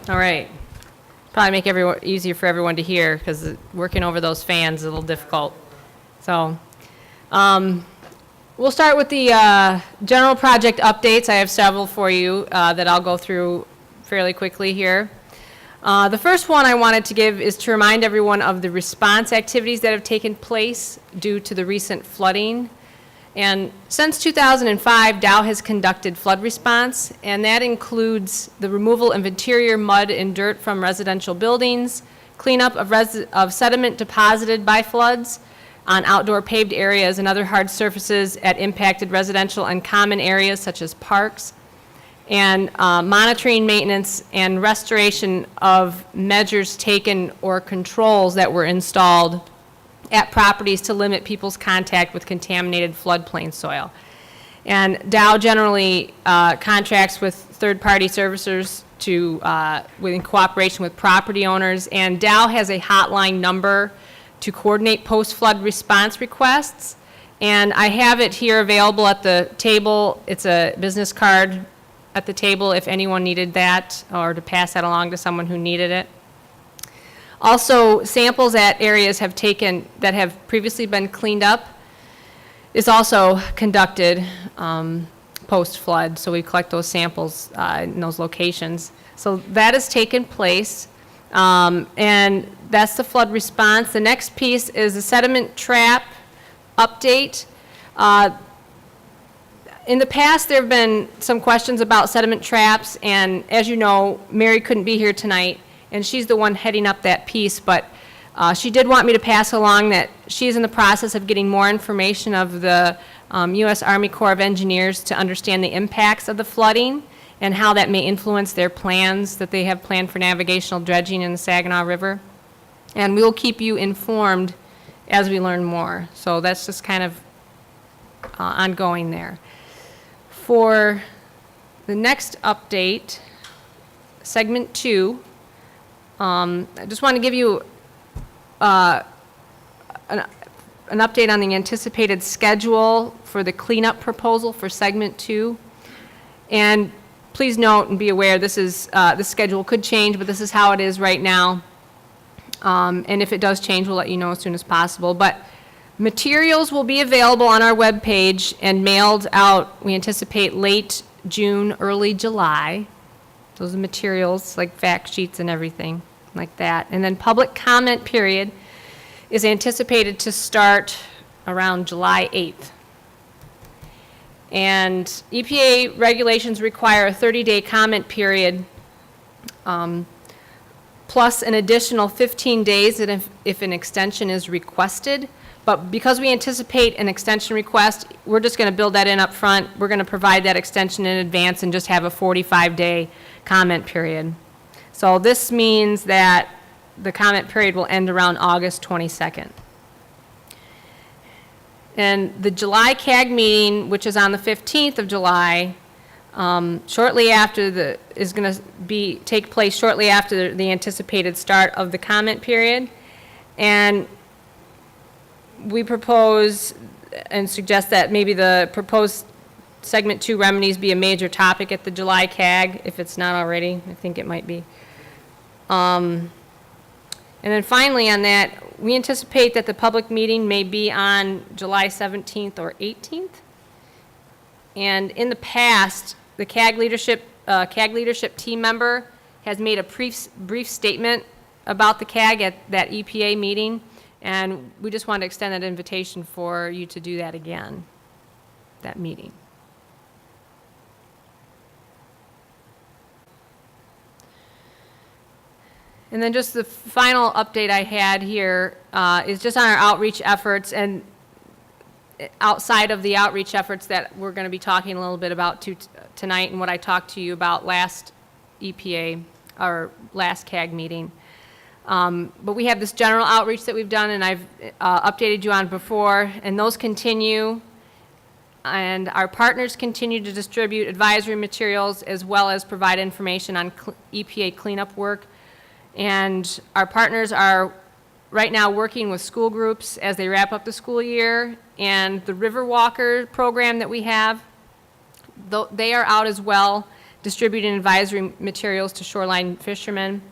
All right. Probably make everyone easier for everyone to hear because working over those fans is a little difficult. So, we'll start with the general project updates. I have several for you that I'll go through fairly quickly here. The first one I wanted to give is to remind everyone of the response activities that have taken place due to the recent flooding. And since 2005, Dow has conducted flood response, and that includes the removal of interior mud and dirt from residential buildings, cleanup of sediment deposited by floods on outdoor paved areas and other hard surfaces at impacted residential and common areas such as parks, and monitoring, maintenance, and restoration of measures taken or controls that were installed at properties to limit people's contact with contaminated floodplain soil. And Dow generally contracts with third-party servicers to, in cooperation with property owners, and Dow has a hotline number to coordinate post-flood response requests. And I have it here available at the table. It's a business card at the table if anyone needed that, or to pass that along to someone who needed it. Also, samples at areas that have previously been cleaned up is also conducted post-flood, so we collect those samples in those locations. So that has taken place, and that's the flood response. The next piece is the sediment trap update. In the past, there have been some questions about sediment traps, and as you know, Mary couldn't be here tonight, and she's the one heading up that piece, but she did want me to pass along that she's in the process of getting more information of the U.S. Army Corps of Engineers to understand the impacts of the flooding and how that may influence their plans that they have planned for navigational dredging in the Saginaw River. And we will keep you informed as we learn more. So that's just kind of ongoing there. For the next update, segment 2, I just want to give you an update on the anticipated schedule for the cleanup proposal for segment 2. And please note and be aware, this schedule could change, but this is how it is right now. And if it does change, we'll let you know as soon as possible. But materials will be available on our webpage and mailed out, we anticipate, late June, early July. Those are materials like fact sheets and everything like that. And then public comment period is anticipated to start around July 8th. And EPA regulations require a 30-day comment period plus an additional 15 days if an extension is requested. But because we anticipate an extension request, we're just going to build that in up front. We're going to provide that extension in advance and just have a 45-day comment period. So this means that the comment period will end around August 22nd. And the July CAG meeting, which is on the 15th of July, shortly after is going to take place shortly after the anticipated start of the comment period. And we propose and suggest that maybe the proposed segment 2 remedies be a major topic at the July CAG, if it's not already. I think it might be. And then finally on that, we anticipate that the public meeting may be on July 17th or 18th. And in the past, the CAG leadership team member has made a brief statement about the CAG at that EPA meeting, and we just want to extend that invitation for you to do that again, that meeting. And then just the final update I had here is just on our outreach efforts, and outside of the outreach efforts that we're going to be talking a little bit about tonight and what I talked to you about last EPA, our last CAG meeting. But we have this general outreach that we've done, and I've updated you on before, and those continue. And our partners continue to distribute advisory materials as well as provide information on EPA cleanup work. And our partners are right now working with school groups as they wrap up the school year, and the River Walker program that we have, they are out as well distributing advisory materials to shoreline fishermen.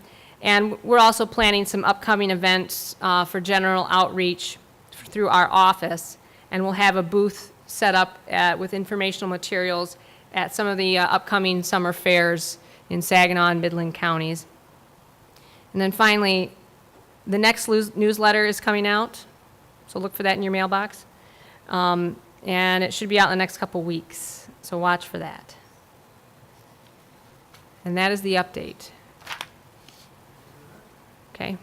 And we're also planning some upcoming events for general outreach through our office. And we'll have a booth set up with informational materials at some of the upcoming summer fairs in Saginaw and Midland counties. And then finally, the next newsletter is coming out, so look for that in your mailbox. And it should be out in the next couple weeks, so watch for that. And that is the update. Okay.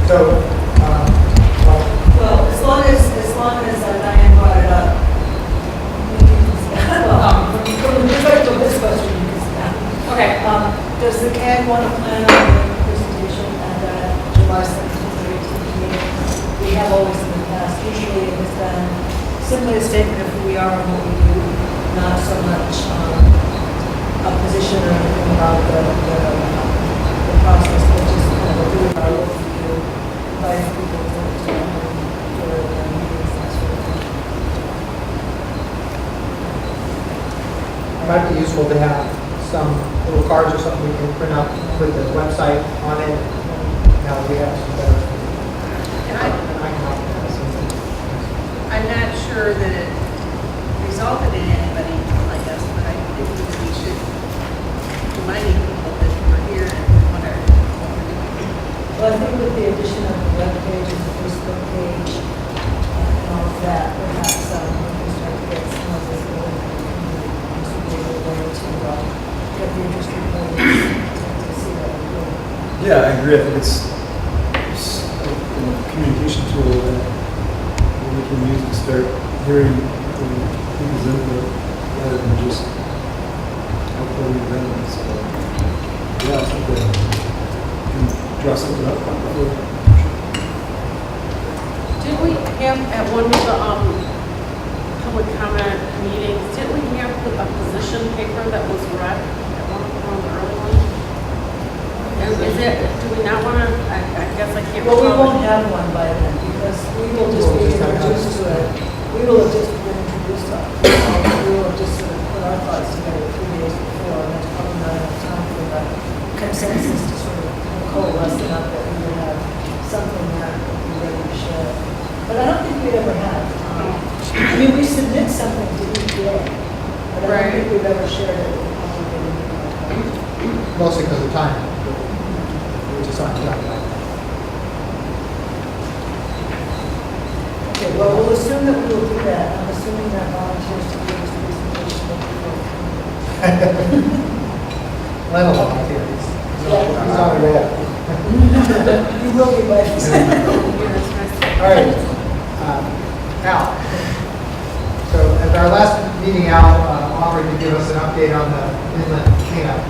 So, Well, as long as Diane brought it up, from the perspective of this question, you can stop. Okay. Does the CAG want to plan on a presentation at that July 17th or 18th meeting? We have always in the past. Usually it has been simply a statement of who we are and what we do, not so much a position or anything about the process, but just kind of a who we are, what we do, inviting people to for the meetings, that sort of thing. it might be useful to have some little cards or something we can print out with the website on it. Now that we have some better. I can help with that. I'm not sure that it resulted in anybody like us, but I think we should remind people that we're here and what we're doing. Well, I think with the addition of the web page and the Facebook page and all of that, perhaps we can start to get some of this going. This would be a good way to get the interested parties to see what we're doing. Yeah, I agree. I think it's a communication tool that we can use to start hearing people's input rather than just uploading them. So, yeah, I think that we can draw something up. Didn't we have at one of the public comment meetings, didn't we have a position paper that was read at one of the early ones? Is it, do we not want to, I guess I can't. Well, we recall. won't have one by then because we will just be introduced to it. We will have just been introduced to it. We will have just sort of put our thoughts together 3 days before, and that's probably not enough time for the consensus to sort of coalesce enough that we would have something that would be ready to share. But I don't think we'd ever have. I mean, we submit something to EPA, but I don't think we've ever shared it with the public. Mostly because of time. We're just on time. Okay, well, we'll assume that we will do that. I'm assuming that volunteers to do this presentation will be forthcoming. Let alone here. He's on the roll. You will be by the All right. Al. So at our last meeting, Al offered to give us an update on the inland cleanup.